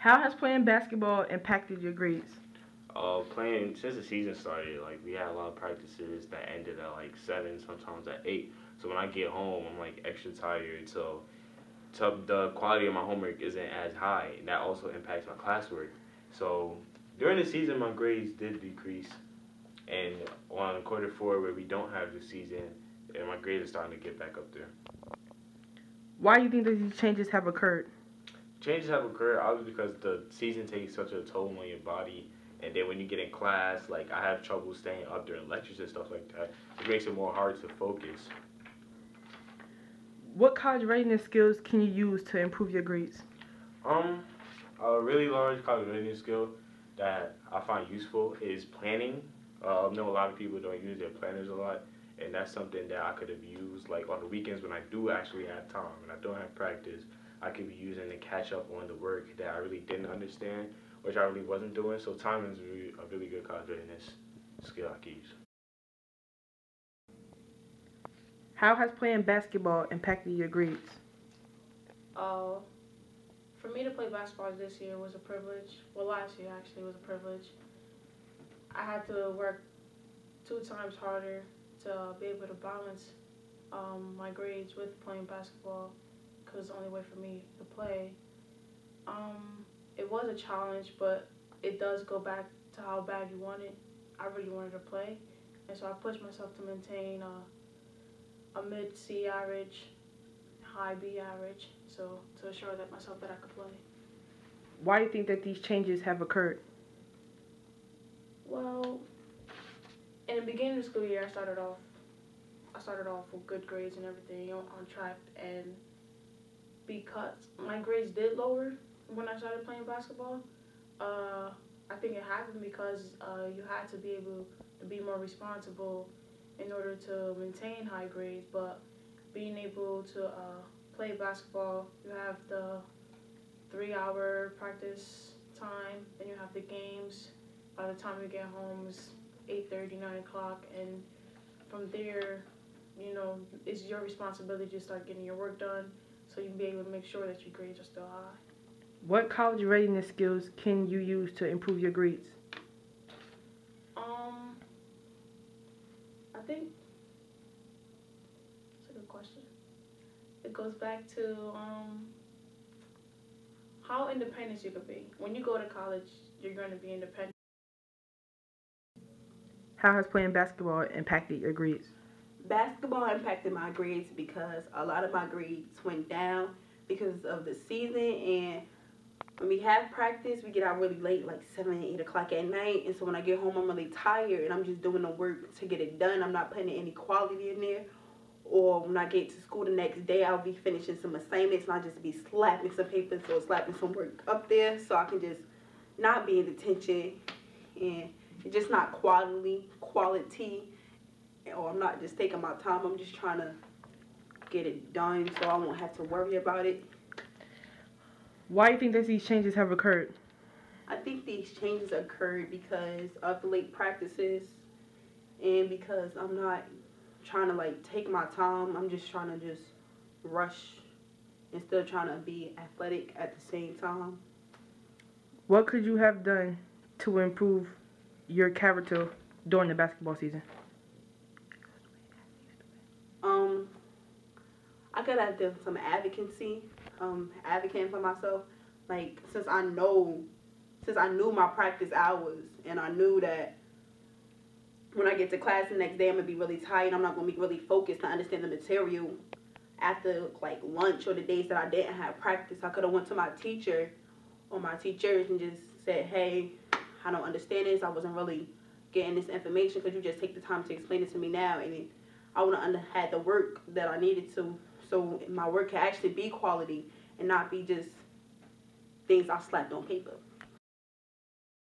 How has playing basketball impacted your grades? Playing since the season started, like we had a lot of practices that ended at like 7, sometimes at 8. So when I get home, I'm like extra tired. So the quality of my homework isn't as high, and that also impacts my classwork. So during the season, my grades did decrease, and on quarter 4 where we don't have the season, and my grades are starting to get back up there. Why do you think that these changes have occurred? Changes have occurred obviously because the season takes such a toll on your body, and then when you get in class, like I have trouble staying up during lectures and stuff like that. It makes it more hard to focus. What college readiness skills can you use to improve your grades? Um, a really large college readiness skill that I find useful is planning. I know a lot of people don't use their planners a lot, and that's something that I could have used like on the weekends when I do actually have time and I don't have practice. I could be using to catch up on the work that I really didn't understand, which I really wasn't doing. So time is a really good college readiness skill I can use. How has playing basketball impacted your grades? Uh, for me to play basketball this year was a privilege. Well, last year actually was a privilege. I had to work 2 times harder to be able to balance my grades with playing basketball because it's the only way for me to play. It was a challenge, but it does go back to how bad you want it. I really wanted to play, and so I pushed myself to maintain a mid-C average, high B average, so to assure that myself that I could play. Why do you think that these changes have occurred? Well, in the beginning of the school year, I started off with good grades and everything on track, and because my grades did lower when I started playing basketball, I think it happened because you had to be able to be more responsible in order to maintain high grades, but being able to play basketball, you have the 3-hour practice time, then you have the games. By the time you get home, it's 8:30, 9 o'clock, and from there, it's your responsibility to start getting your work done so you can be able to make sure that your grades are still high. What college readiness skills can you use to improve your grades? I think it's a good question. It goes back to how independent you could be. When you go to college, you're going to be independent. How has playing basketball impacted your grades? Basketball impacted my grades because a lot of my grades went down because of the season, and when we have practice, we get out really late, like 7, 8 o'clock at night, and so when I get home, I'm really tired, and I'm just doing the work to get it done. I'm not putting any quality in there. Or when I get to school the next day, I'll be finishing some assignments, and I'll just be slapping some papers or slapping some work up there so I can just not be in detention, and it's just not quality, or I'm not just taking my time. I'm just trying to get it done so I won't have to worry about it. Why do you think that these changes have occurred? I think these changes occurred because of the late practices and because I'm not trying to like take my time. I'm just trying to just rush and still trying to be athletic at the same time. What could you have done to improve your character during the basketball season? I could have done some advocacy, advocating for myself. Like since I knew my practice hours, and I knew that when I get to class the next day, I'm gonna be really tired. I'm not gonna be really focused to understand the material after like lunch or the days that I didn't have practice. I could have went to my teacher or my teachers and just said, hey, I don't understand this. I wasn't really getting this information. Could you just take the time to explain it to me now? And I would have had the work that I needed to, so my work can actually be quality and not be just things I slapped on paper.